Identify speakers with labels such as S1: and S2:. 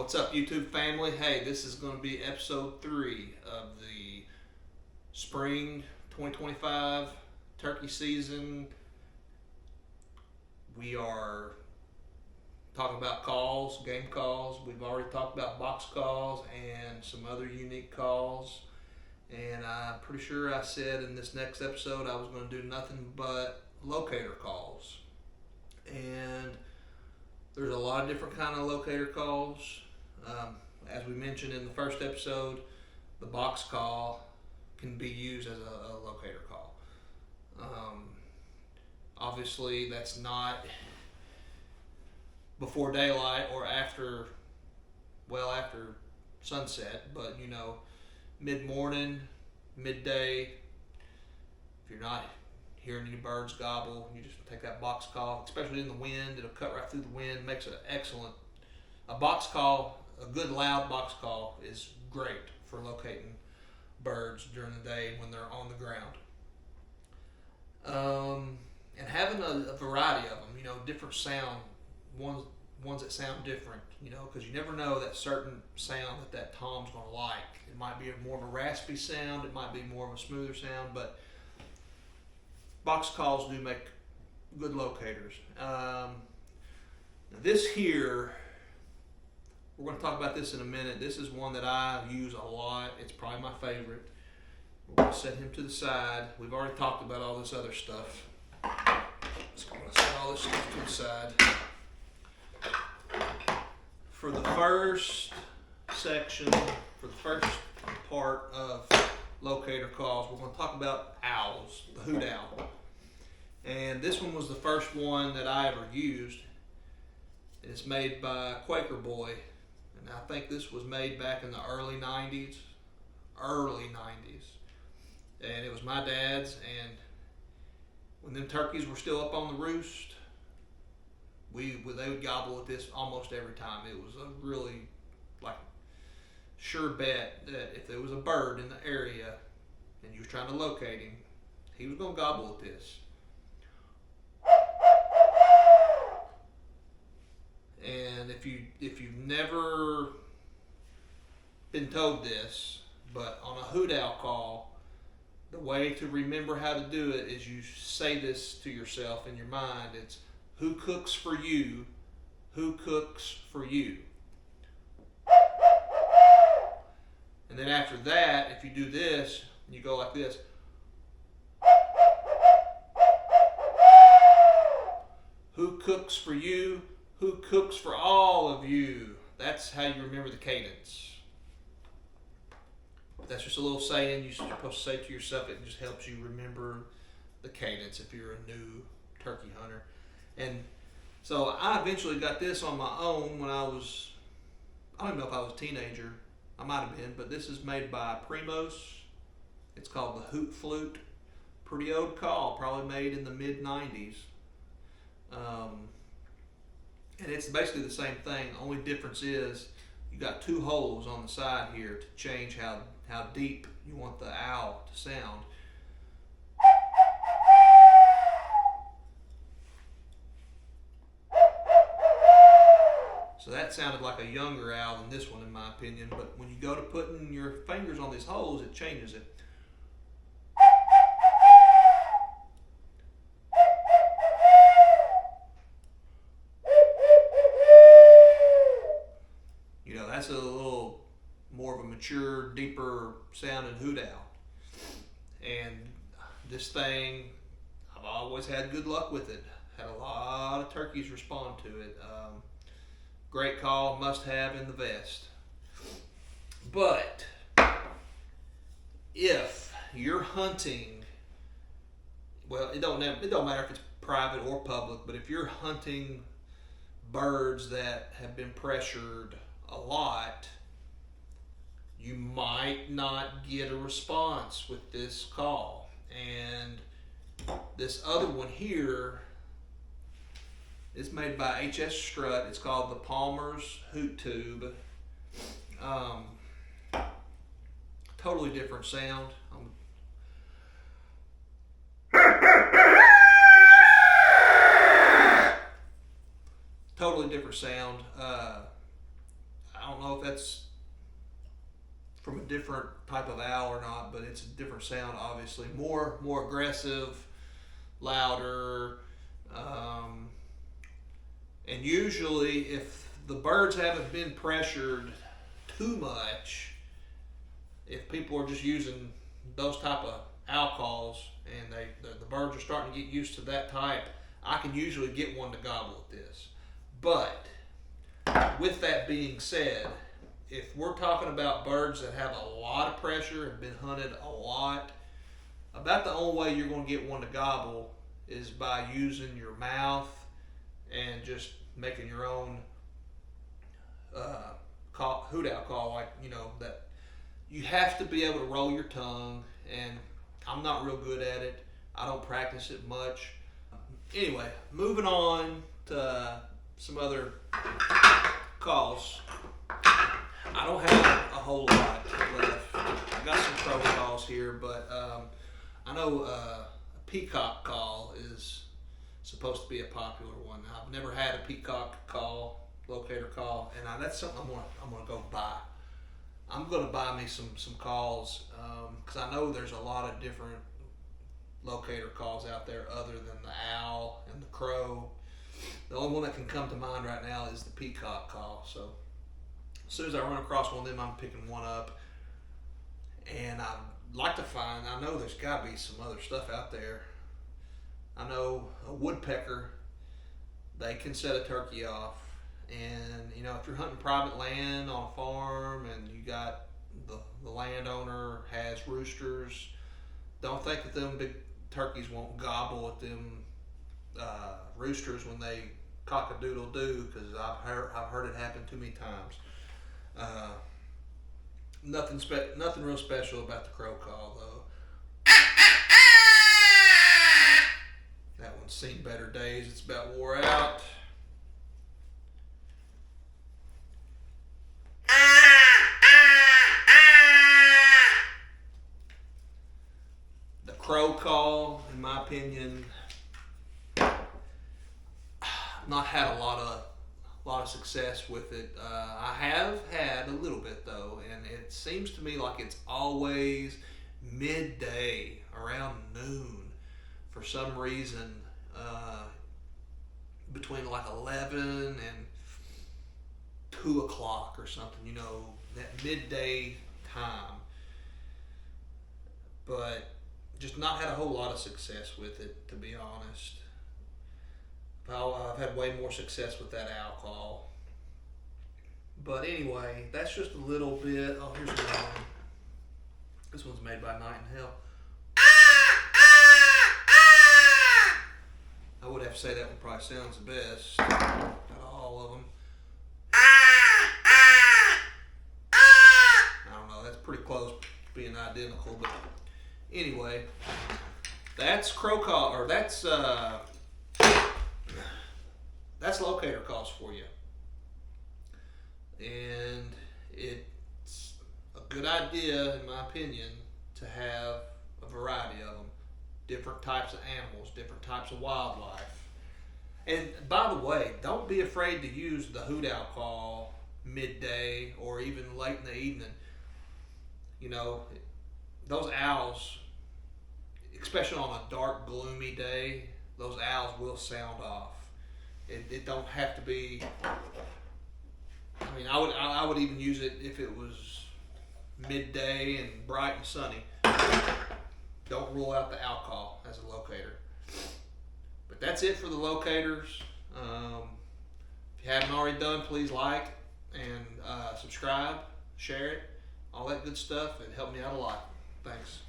S1: What's up, YouTube family? Hey, this is going to be episode 3 of the spring 2025 turkey season. We are talking about calls, game calls. We've already talked about box calls and some other unique calls. And I'm pretty sure I said in this next episode I was going to do nothing but locator calls. And there's a lot of different kind of locator calls. As we mentioned in the first episode, the box call can be used as a locator call. Obviously, that's not before daylight or after sunset, but mid-morning, midday, if you're not hearing any birds gobble, you just take that box call, especially in the wind. It'll cut right through the wind, makes an excellent, a box call, a good loud box call is great for locating birds during the day when they're on the ground. And having a variety of them, different sound, ones that sound different, because you never know that certain sound that tom's going to like. It might be more of a raspy sound, it might be more of a smoother sound, but box calls do make good locators. This here, we're going to talk about this in a minute. This is one that I use a lot. It's probably my favorite. We're going to set him to the side. We've already talked about all this other stuff. So I'm going to set all this stuff to the side. For the first section, for the first part of locator calls, we're going to talk about owls, the hoot owl. And this one was the first one that I ever used. It's made by Quaker Boy, and I think this was made back in the early 90s. And it was my dad's, and when them turkeys were still up on the roost, they would gobble at this almost every time. It was a really sure bet that if there was a bird in the area and you were trying to locate him, he was going to gobble at this. And if you've never been told this, but on a hoot owl call, the way to remember how to do it is you say this to yourself in your mind. It's, who cooks for you? Who cooks for you? And then after that, if you do this, you go like this. Who cooks for you? Who cooks for all of you? That's how you remember the cadence. That's just a little saying you're supposed to say to yourself. It just helps you remember the cadence if you're a new turkey hunter. And so I eventually got this on my own when I don't even know if I was a teenager. I might have been, but this is made by Primos. It's called the Hoot Flute. Pretty old call, probably made in the mid-90s. And it's basically the same thing. The only difference is you got 2 holes on the side here to change how deep you want the owl to sound. So that sounded like a younger owl than this one in my opinion, but when you go to putting your fingers on these holes, it changes it. That's a little more of a mature, deeper sounding hoot owl. And this thing, I've always had good luck with it. Had a lot of turkeys respond to it. Great call, must have in the vest. But if you're hunting, well, it don't matter if it's private or public, but if you're hunting birds that have been pressured a lot, you might not get a response with this call. And this other one here is made by H.S. Strut. It's called the Palmer's Hoot Tube. Totally different sound. Totally different sound. I don't different type of owl or not, but it's a different sound, obviously. More aggressive, louder, and usually if the birds haven't been pressured too much, if people are just using those type of owl calls and the birds are starting to get used to that type, I can usually get one to gobble at this. But with that being said, if we're talking about birds that have a lot of pressure, have been hunted a lot, about the only way you're going to get one to gobble is by using your mouth and just making your own hoot owl call, like, that you have to be able to roll your tongue, and I'm not real good at it. I don't practice it much. Anyway, moving on to some other calls. I don't have a whole lot left. I got some crow calls here, but I know a peacock call is supposed to be a popular one. I've never had a peacock call, locator call, and that's something I'm gonna go buy. I'm gonna buy me some calls because I know there's a lot of different locator calls out there other than the owl and the crow. The only one that can come to mind right now is the peacock call. So as soon as I run across one of them, I'm picking one up. And I'd like to find, I know there's got to be some other stuff out there. I know a woodpecker, they can set a turkey off. And, if you're hunting private land on a farm and you got the landowner has roosters, don't think that them big turkeys won't gobble at them roosters when they cock-a-doodle-doo, because I've heard it happen too many times. Nothing real special about the crow call, though. That one's seen better days. It's about wore out. The crow call, in my opinion, not had a lot of success with it. I have had a little bit though, and it seems to me like it's always midday around noon for some reason, between like 11 and 2 o'clock or something, that midday time. But just not had a whole lot of success with it, to be honest. I've had way more success with that owl call. But anyway, that's just a little bit. Oh, here's another one. This one's made by Night in Hell. I would have to say that one probably sounds the best out of all of them. I don't know, that's pretty close to being identical, but anyway, that's crow call, or that's locator calls for you. And it's a good idea, in my opinion, to have a variety of them. Different types of animals, different types of wildlife. And by the way, don't be afraid to use the hoot owl call midday or even late in the evening. Those owls, especially on a dark, gloomy day, those owls will sound off. It don't have to be. I would even use it if it was midday and bright and sunny. Don't rule out the owl call as a locator. But that's it for the locators. If you haven't already done, please like and subscribe, share it, all that good stuff. It helped me out a lot. Thanks.